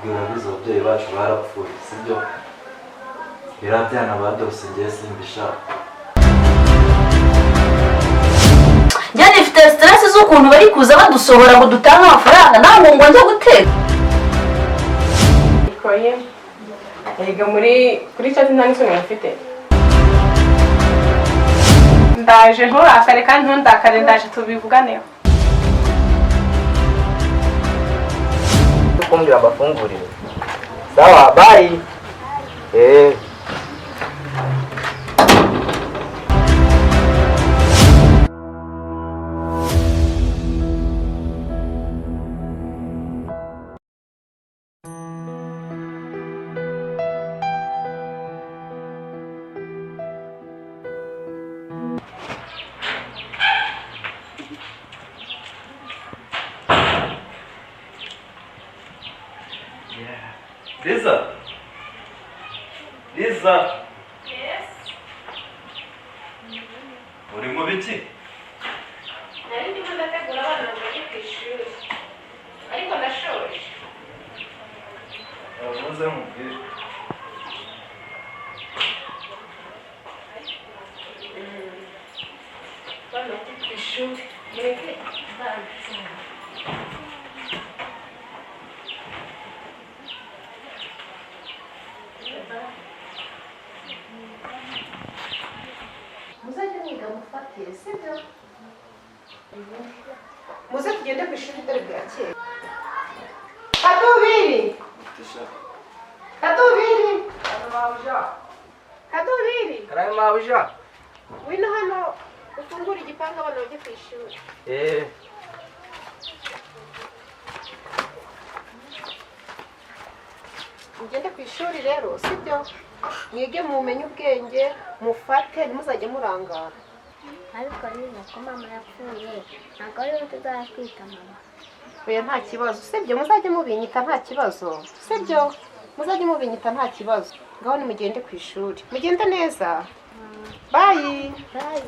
bambwira bizo ababyeyi bacu barapfuye sibyo birabyana badose ngiye simbishaka. Njye nifite stress z'ukuntu bari kuza badusohora ngo dutange amafaranga ntabwo ngo njye guteka. Ikoye yiga kuri chat nta n'isoni afite. Ndaje nturakare kandi ntundakare ndaje tubivuganeho. Kumbwira mbafungurire. Sawa, bye. Liza. Yes. Uri mu biki? Nari ndimo ndategura abana ngo bajye ku ishuri. Ariko ndashoje. Muze mubwire. Bana ku ishuri. Mureke bana. Muzajya mwiga mufatire sibyo? Muze tugende ku ishuri dore bwakeye. Kadubiri! Kadubiri! Kadubiri! Karame mabuja. Wino hano ufungura igipangu abana bajye ku ishuri. Mugende ku ishuri rero sibyo? Mwige mumenye ubwenge mufate ntimuzajye murangara. ariko nyine ko mama yapfuye ntabwo ariwe tuzatwita mama. Oya nta kibazo sibyo muzajye mubinyita nta kibazo sibyo? Muzajye mubinyita nta kibazo. Ngaho nimugende ku ishuri. Mugende neza. Bye. Bye.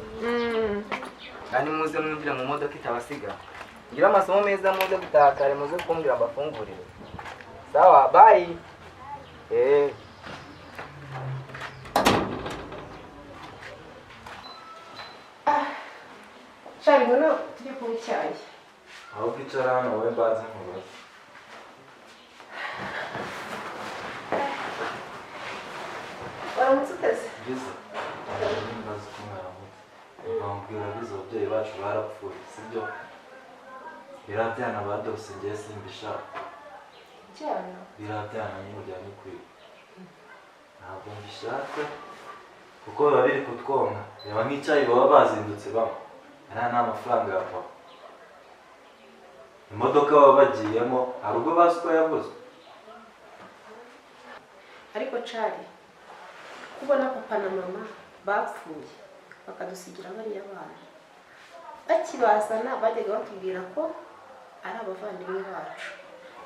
Kandi muze mwumvire mu modoka itabasiga. Ngira amasomo meza muze gutaha kare muze kumbwira mbafungurire. Sawa, bye. Shari ngono tujye kunywa icyayi. Aho kwicara hano wowe mbanze nkubaze. Waramutse uteze? Liza. Mbaze ko mwaramutse. Bambwira bizo ababyeyi bacu barapfuye sibyo birabyana badose ngiye simbishaka. Cyane. Birabyana n'umujyanye kwiga. Ntabwo mbishaka kuko biba biri kutwonka. Reba nk'icyayi baba bazindutse bamwe. Nta mafaranga yavaho. Imodoka baba bagiyemo hari ubwo bazi ko yabuze. Ariko Cari kubona papa na mama bapfuye bakadusigira bariya bana bakibazana bajyaga batubwira ko ari abavandimwe bacu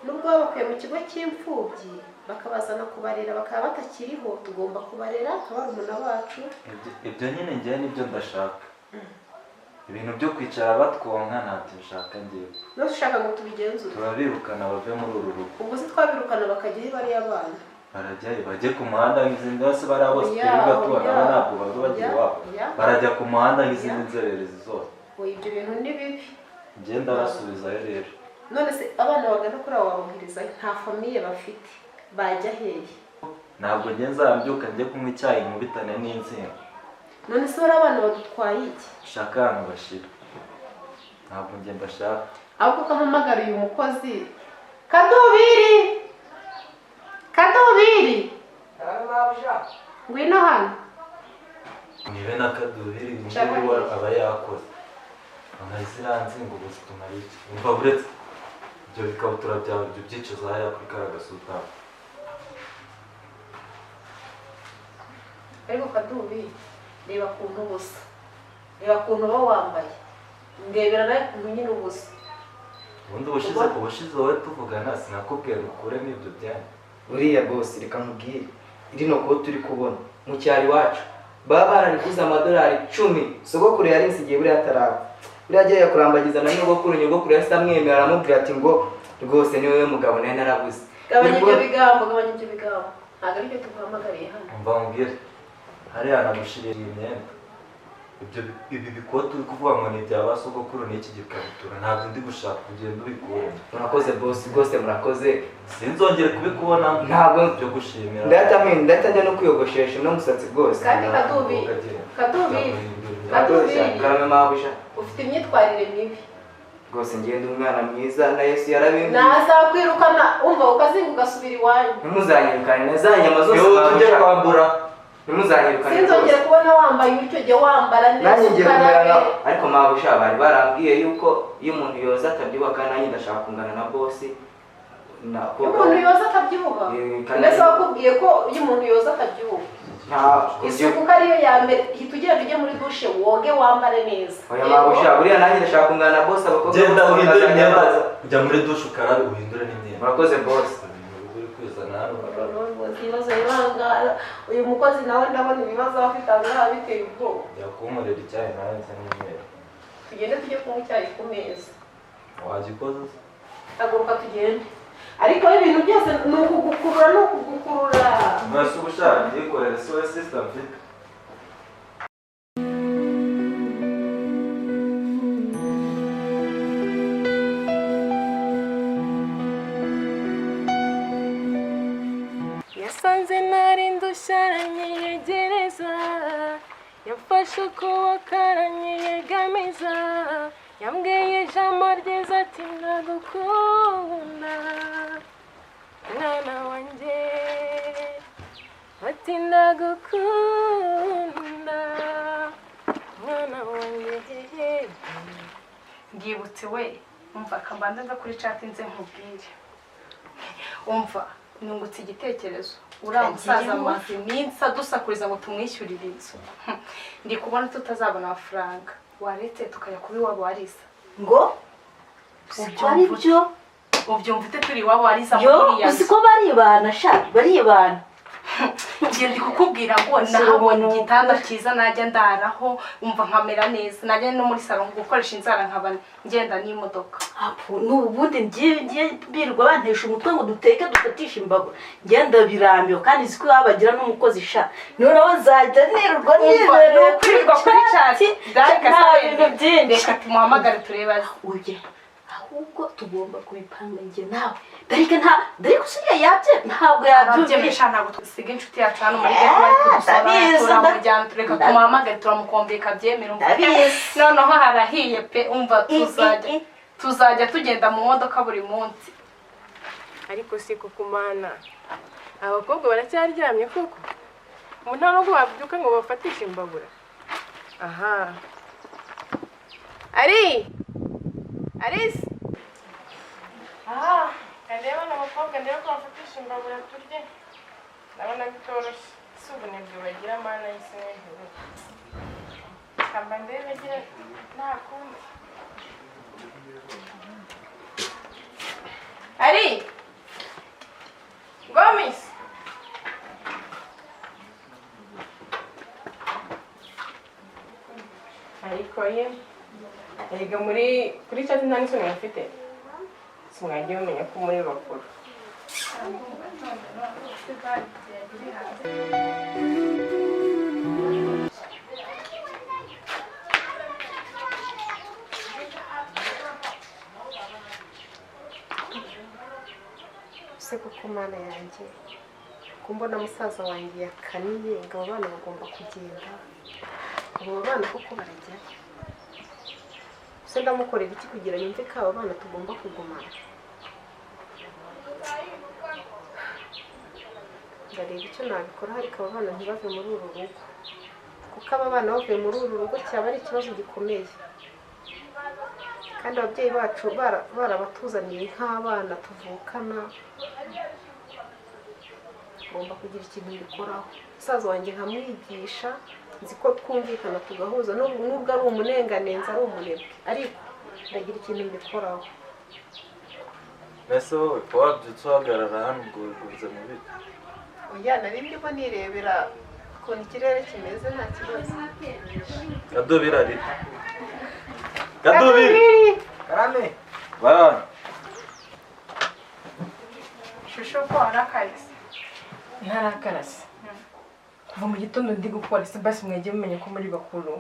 nubwo babakuye mu kigo cy'imfubyi bakabazana kubarera bakaba batakiriho tugomba kubarera barumuna bacu. Ibyo nyine ngiye nibyo ndashaka. Ibintu byo kwicara batwonka ntabyo nshaka ngiye. Nose ushaka ngo tubigenzure Turabirukana bave muri uru rugo. ubwo se twabirukana bakajyaho bariya bana Barajyayo bajye ku muhanda nk'izindi bose bariya bose twirirwa tubona ntabwo baba bagiye iwabo. Barajya ku muhanda nk'izindi nzererezi zose. Ibyo bintu ni bibi. Ngenda basubizayo rero. None se abana bagana kuri abo babwiriza nta famiye bafite bajya hehe? Ntabwo njye nzambyuka njye kunywa icyayi nkubitane n'insinga. None se bari abana badutwaye iki? Shaka ahantu bashira. Ntabwo njye mbashaka. Ahubwo kampamagara uyu mukozi. Kadubiri! Kadubiri! Karame mabuja. Ngwino hano. Nibe na Kadubiri n'undi we aba yakoze. Amahise iranzinga ubu zitumara iki? Umva buretse. Ibyo bikabutura byawe ibyo byicuza hariya kuri kariya gasutamo. Ariko Kadubiri reba kuntu ubusa. Reba kuntu uba wambaye. Ndebera nawe kuntu nyine ubusa. Ubundi ubushize wowe tuvugana sinakubwira ukuremo ibyo byanyu. Uriya boss reka nkubwire. Irino ko turi kubona mu cyari wacu. Baba barariguze amadolari 10. Sogokuru yari insigiye buri ataraba. Buri agiye yakurambagiza na nyogokuru yasi amwemera aramubwira ati ngo rwose ni wowe mugabo naye narabuze. gabanya ibyo bigambo ntabwo aribyo tuguhamagariye hano. umva nkubwire hariya nagushiriye imyenda ibi bikote uri kuvuga ngo ni ibya ba sogokuru n'iki gikabutura ntabwo ndi gushaka kugenda ubikura. murakoze boss rwose murakoze sinzongere kubikubona ntabwo byo gushimira ndahita njya no kwiyogoshesha n'umusatsi rwose kandi kadubiri karame mabusha ufite imyitwarire mibi rwose ngenda umwana mwiza na Yesu yarabimbiye nazakwirukana umva ukazinga ugasubira iwanyu. ntimuzanyirukane na za nyama zose tujye kwambura ntimuzanyirukane sinzongera kubona wambaye icyo gihe wambara neza nanjye ngiye kumera ariko mabusha bari barambwiye yuko iyo umuntu yoza atabyibuha kandi nanjye ndashaka kungana na boss iyo umuntu yoza atabyibuha mbese wakubwiye ko iyo umuntu yoza atabyibuha isuku ko ariyo ya mbere hita ugenda ujye muri dushe woge wambare neza. oya mabusha buriya nanjye ndashaka kungana na boss abakobwa genda uhindure imyenda ujya muri dushe ukarabe uhindure n'imyenda. murakoze boss uri kwizana hano ibibazo birangara uyu mukozi nawe ndabona ibibazo afite ahangaha biteye ubwoba. yakumurira icyayi nawe nsa n'umweru tugende tujye kunywa icyayi ku meza wagikoze haguruka tugende ariko ibintu byose ni ukugukurura mwese uba ushaka ngikorera soya system mfite. yasanze nari ndushya aranyegereza yamfashe ukuboko aranyegamiza yambwiye ijambo ryiza ati ndagukunda mwana wanjye ati ndagukunda mwana wanjye. Ndibutse we umva kambanza nza kuri chat nze nkubwire umva nungutse igitekerezo uriya musaza amaze iminsi adusakuriza ngo tumwishyurire inzu ndi kubona tutazabona amafaranga waretse tukajya kuba iwabo warisa ngo siko ari byo ubyumva ute turi iwabo warisa muri yo siko baribana sha baribana ngiye ndi kukubwira ngo nahabonye igitanda cyiza najya ndaraho umva nkamera neza najya no muri salon gukoresha inzara nkaba ngenda n'imodoka n'ubundi ngiye birwa bantesha umutwe ngo duteke dufatisha imbago ngenda birambiwe kandi siko babagira n'umukozi sha noneho zajya nirwa nibereye kwirirwa kuri chat nta bintu byinshi reka tumuhamagare turebaze ujye ahubwo tugomba kubipanga njye nawe dore gusiga yabye ntabwo yabyemesha ntabwo tusiga inshuti yacu hano muri gate bari kudusora turamujyana tureka tumuhamagare turamukombeka byemera noneho harahiye pe umva tuzajya tugenda mu modoka buri munsi ariko si kukumana abakobwa baracyaryamye koko umuntu nta nubwo babyuka ngo bafatishe imbabura. Aha Alice aha ndeba n'abakobwa ndeba ko bafatisha imbabura turye ndabona bitoroshye si ubunebwe bagira mana y'isi n'ijuru kamba ndebe gira nta kundi. Gomis ariko ye erega kuri chat nta n'isoni afite simwagiye umenya ko muri bakuru. se kuko mana yanjye kumbona musaza wanjye yakaniye ngo abo bana bagomba kugenda abo bana koko barajya se ndamukorera iki kugira yumve ko aba bana tugomba kugumana. ndareba icyo nabikora ariko aba bana ntibave muri uru rugo kuko aba bana bavuye muri uru rugo cyaba ari ikibazo gikomeye kandi ababyeyi bacu barabatuzaniye nk'abana tuvukana. ngomba kugira ikintu mbikoraho musaza wanjye nkamwigisha nzi ko twumvikana tugahuza nubwo ari umunenganenzi ari umunebwe ariko ndagira ikintu mbikoraho. mbese wowe wabyutse uhagarara hano ubwo wiguze mu biti? oya nari ndimo nirebera ukuntu ikirere kimeze nta kibazo. Kadubiri ari Kadubiri karame bana shusho ko arakaye ntarakarase kuva mu gitondo ndi gukora se basi mwajye mumenya ko muri bakuru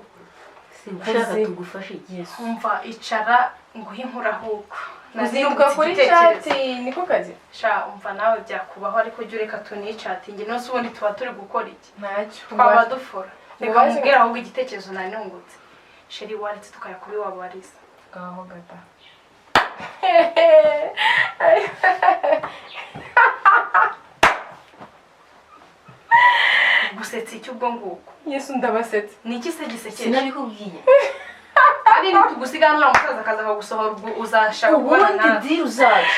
ushaka tugufashe igihe umva icara nguhe inkuru ahubwo uzinduka kuri chat niko kazi sha umva nawe byakubaho ariko jya ureka tunicatinge nose ubundi tuba turi gukora iki ntacyo twaba dufora reka mubwire ahubwo igitekerezo nanungutse sheri waretse tukajya kuri wabo wariza ngaho gata gusetsa iki ubwo nguko Yesu ndabasetse ni iki se gisekeje sinabikubwiye ari nitugusiga nura musaza akaza akagusohora ubwo uzashaka kubona ubundi nawe diri uzaje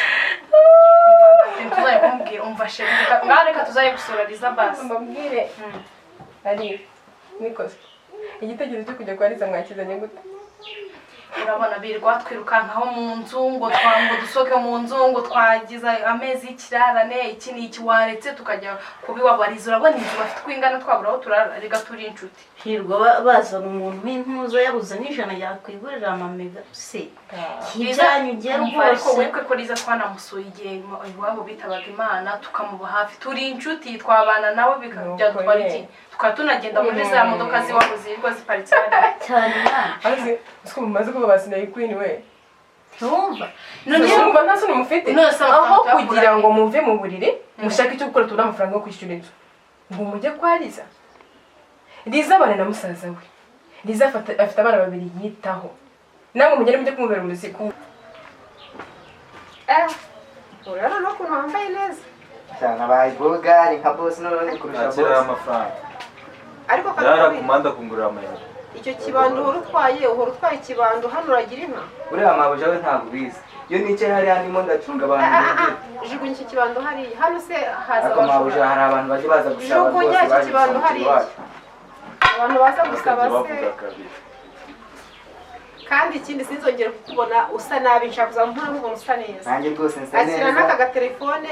tuzaye kumubwira umva sheri ngaho reka tuzaye gusura riza basi mbabwire ari nikoze igitekerezo cyo kujya kwa Liza mwakizanye gute urabona birirwa twirukankaho mu nzu ngo dusohoke mu nzu ngo twagize amezi y'ikirarane iki ni iki waretse tukajya kubibabariza urabona inzu bafite uko ingana twabura aho turara reka turi inshuti hirwa bazana umuntu w'intuza yabuze n'ijana yakwigurira amamega se ibyanyu ugera ariko rwose wibuke ko Liza twanamusuye igihe iwabo bitabaga Imana tukamuba hafi turi inshuti twabana nawe byadutwara iki tukaba tunagenda muri za modoka z'iwabo zirirwa ziparitse hariya cyane mwana azi uko mumaze kuba basinaye queen we ntumva none urumva nta soni mufite aho kugira ngo muve mu buriri mushake icyo gukora tubona amafaranga yo kwishyura inzu ngo mujye kwa Liza Liza abana na musaza we Liza afite abana babiri yitaho namwe mugende mujye kumubera umuzigo urabona no kuntu wambaye neza cyane abaye bogari nka boss none kurusha nakira boss amafaranga ariko yara kandi kumanda kungurira amayero icyo kibando uhora utwaye ikibando hano uragira inka uriya mabuja we ntabwo ubizi iyo nicaye hariya ndimo ndacunga abantu bibiri jugunya iki kibando hariya hano se haza ariko mabuja hari abantu bajya baza gusaba jugunya iki kibando hariya abantu baza gusaba se bavuga kabiri kandi ikindi sinzongere kukubona usa nabi nshaka kuzamuhora nkubona usa neza nanjye rwose nsa akira n'aka neza gatelefone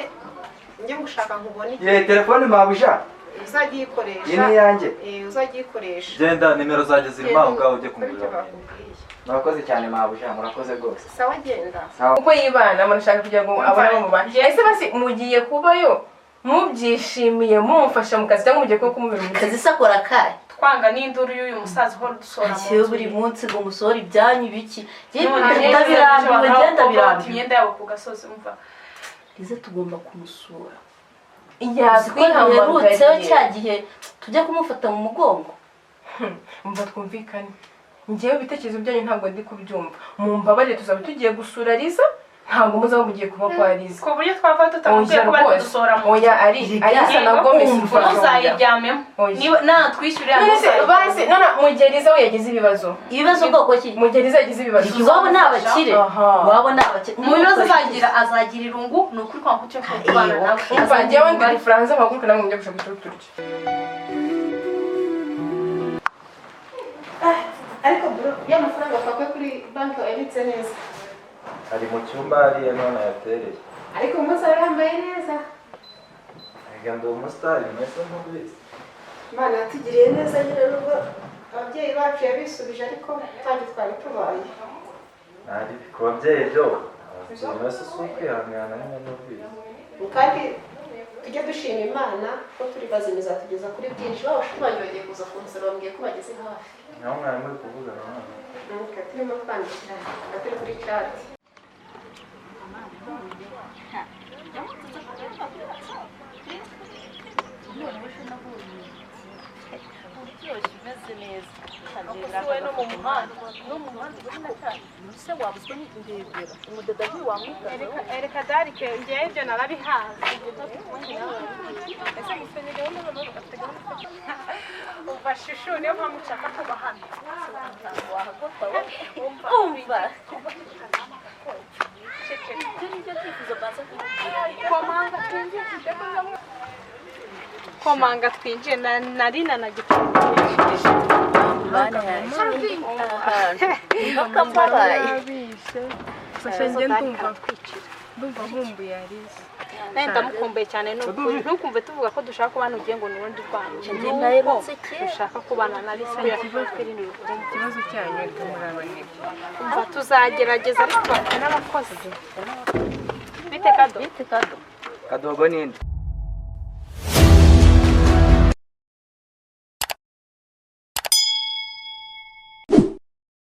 njye ngushaka nkubone ye telefone mabuja uzajya iyi uyikoresha ni iyanjye uzajya uyikoresha genda nimero zanjye zirimo aho ngaho ujye kungurira amayero murakoze cyane mabuja murakoze rwose sawa genda sawa uko yibana murashaka kugira ngo abone mu bana ese basi mugiye kubayo mubyishimiye mumufasha mu kazi cyangwa mugiye ko kumubera umuzigo kazi sakora kaye twanga n'induru y'uyu musaza uhora dusora mu kiyo buri munsi ngo musohora ibyanyu biki ndabirambiwe ngenda birambiwe imyenda yabo ku gasozi umva Liza tugomba kumusura yakwihamagariye yaherutseho cya gihe tujya kumufata mu mugongo umva twumvikane njyewe ibitekerezo byanyu ntabwo ndi kubyumva mumbabarire tuzaba tugiye gusura Liza ntabwo muzaba mugiye kuba kwa Liza ku buryo twava tutamubwiye ko bari kudusora mu oya arisa na Gomez ntuzayiryamemo niba natwishyurira basi none mu gihe Liza we yagize ibibazo bwoko ki mu gihe Liza yagize ibibazo iwabo ni abakire iwabo ni abakire mu bibazo azagira irungu ni ukuri kwa kucyo kubana nawe umva njyewe ndi Bufaransa amaguruka namwe mujya gushaka icyo turya ariko bro y'amafaranga afakwe kuri banki yabitse neza ari mu cyumba hariya none yatereye ariko umunsi wari yambaye neza reka ndi umusitari mwese nk'ubizi Imana yatugiriye neza nyine nubwo ababyeyi bacu yabisubije ariko kandi twari tubaye ntari ku babyeyi byo ababyeyi bose si ukwihangana nyine n'ubwiza kandi tujye dushima Imana ko turi bazima izatugeza kuri byinshi babashubanyi bagiye kuza kunsura bambwiye ko bageze hafi naho mwari muri kuvugana none turimo twandikira turi kuri chat reka darike ngewe ibyo narabihaze umva shushu niyo mpamvu ushaka kuba hano umva komanga twinjiye na rina na gitungurishije ndumva nkumbuye Alice nawe ndamukumbuye cyane n'ukuri ntukumve tuvuga ko dushaka kubana ugiye ngo n'urundi rwanyu dushaka kubana na Alice ikibazo cyanyu muraboneka umva tuzagerageza ariko bafite n'abakozi bite kado Kadogo ninde?